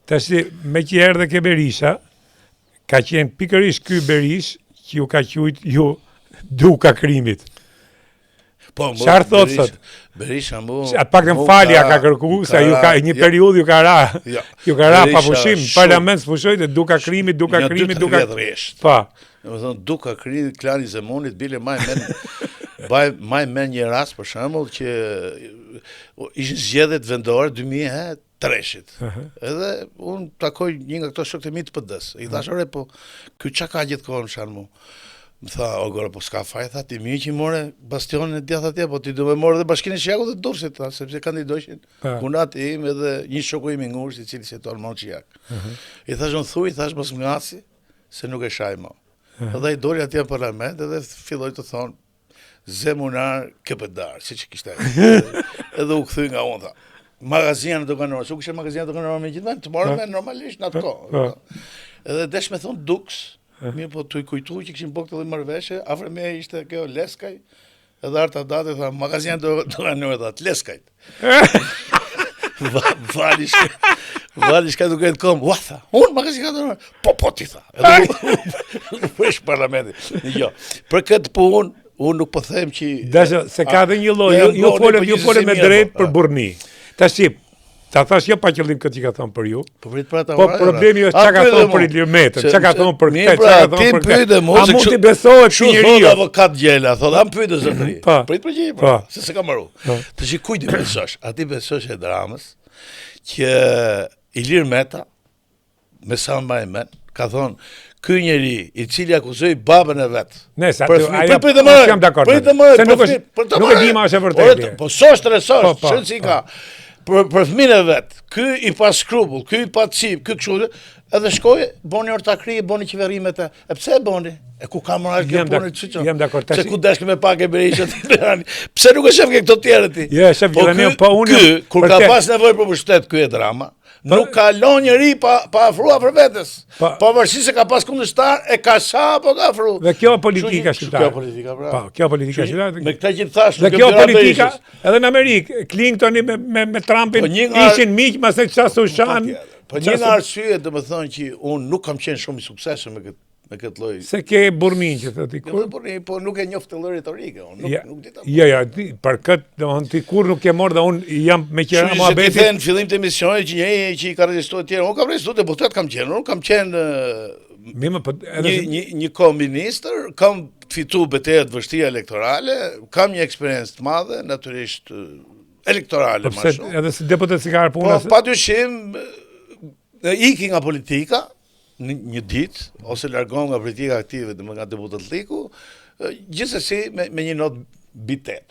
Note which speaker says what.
Speaker 1: Tash me që erdhe ke Berisha, ka qenë pikërisht ky Berish që ju ka qujt ju duka krimit.
Speaker 2: Po,
Speaker 1: Çfarë thot sot?
Speaker 2: Berisha mu.
Speaker 1: Pak të falja ka kërku, sa ju ka një periudhë ju ka ra. Ju ka ra pa pushim, parlament s'pushoj dhe duka krimit.
Speaker 2: Po. Domethënë duka krimit, klani Zemunit bile maj men një rast për shembull që ishin zgjedhjet vendore 2003-shit. Edhe unë takoj një nga këto shokët e mi të PD-s. I thash, ore, po ky çka ka gjithkohën shanmu? Më tha, o gore, po s'ka faj, tha, ti mirë që i more bastionin e djath atje, po ti do me more dhe Bashkinë e Shijakut dhe Durrësit, sepse kandidojshin punat im edhe një shoku im i ngurës i cili se tonë Mall Shijak. I thash, unë thuj, thash, mos më ngaci, se nuk e shaj mo. Edhe i doli atje në parlament edhe filloj të thonë, Zemunar KPD-ar, si që kishte. Edhe u këthy nga unë, tha. Magazina në Doganor, su kështë magazina në Doganor me gjithë, të morë me normalisht në atë ko. Edhe desh me thonë Dux, mirë po të i kujtu që këshim bëgë të dhe marveshe, afre me ishte kjo Leskaj, edhe arta date, tha, magazina në Doganor, tha, Leskajt. Vali shka duke të kom, ua tha, unë magazina në Doganor, po ti tha. Edhe u fresh parlamenti. Jo, për këtë punë, unë nuk po them që...
Speaker 1: Dasha, se ka dhe një loj, ju folën me drejt për burni. Ta shqip, ta thash jo pa qëllim këtë që ka thonë për ju, po problemi është që ka thonë për Ilirmetën, që ka thonë për këtë, që ka thonë për këtë. A mund t'i besohet që njëri jo?
Speaker 2: Thot avokat Gjela, thot, a më pyjtë zotëri. Prit për gjithë, se se ka maru. Të që kujti besosh, ati besosh e dramës, që Ilirmeta, me sa mba e men, ka thonë, ky njeri i cili akuzoi babën e vet.
Speaker 1: Nëse ajo jam dakord. Se nuk e di ma është e vërtetë.
Speaker 2: Po sosh tresosh, çon si ka. Për fëmijën e vet. Ky i pa skrupull, ky i pa cip, ky kështu, edhe shkoi, boni ortakri, boni qeverimet e pse e boni? E ku ka moral kjo punë çuçi?
Speaker 1: Jam dakord.
Speaker 2: Se ku dashkë me pak e Berisha ti. Pse nuk e shef këto të tjerë ti?
Speaker 1: Jo, shef Gjerani, po unë
Speaker 2: ky kur ka pas nevojë për pushtet, ky e drama. Nuk ka lon njëri pa afrua për vetes. Pavarësisht se ka pas kundërshtar, e ka sa apo ka afru.
Speaker 1: Dhe kjo politika shqiptare.
Speaker 2: Kjo politika, pra.
Speaker 1: Po, kjo politika shqiptare.
Speaker 2: Me këtë që thash,
Speaker 1: dhe kjo politika, edhe në Amerikë, Clintoni me Trumpin ishin miq, mase çfarë sushan.
Speaker 2: Po një nga arsyet, domethënë që unë nuk kam qenë shumë i suksesshëm me këtë lloj.
Speaker 1: Se ke burnin që thotë kur.
Speaker 2: Po nuk e njoh këtë lloj retorike, unë nuk di ta.
Speaker 1: Jo, për këtë, domethënë ti kur nuk e morr dhe unë jam me qira mohabetit.
Speaker 2: Ti thën fillim të emisionit që njëri që i ka regjistruar të tjerë, unë kam regjistruar deputet kam qenë, unë kam qenë një koministër, kam fitu betejë të vështira elektorale, kam një eksperiencë të madhe, natyrisht elektorale më shumë.
Speaker 1: Edhe si deputet si ka puna.
Speaker 2: Po padyshim iki nga politika një ditë, ose largon nga politika aktive dhe nga deputatliku, gjithsesi me një notë bitet.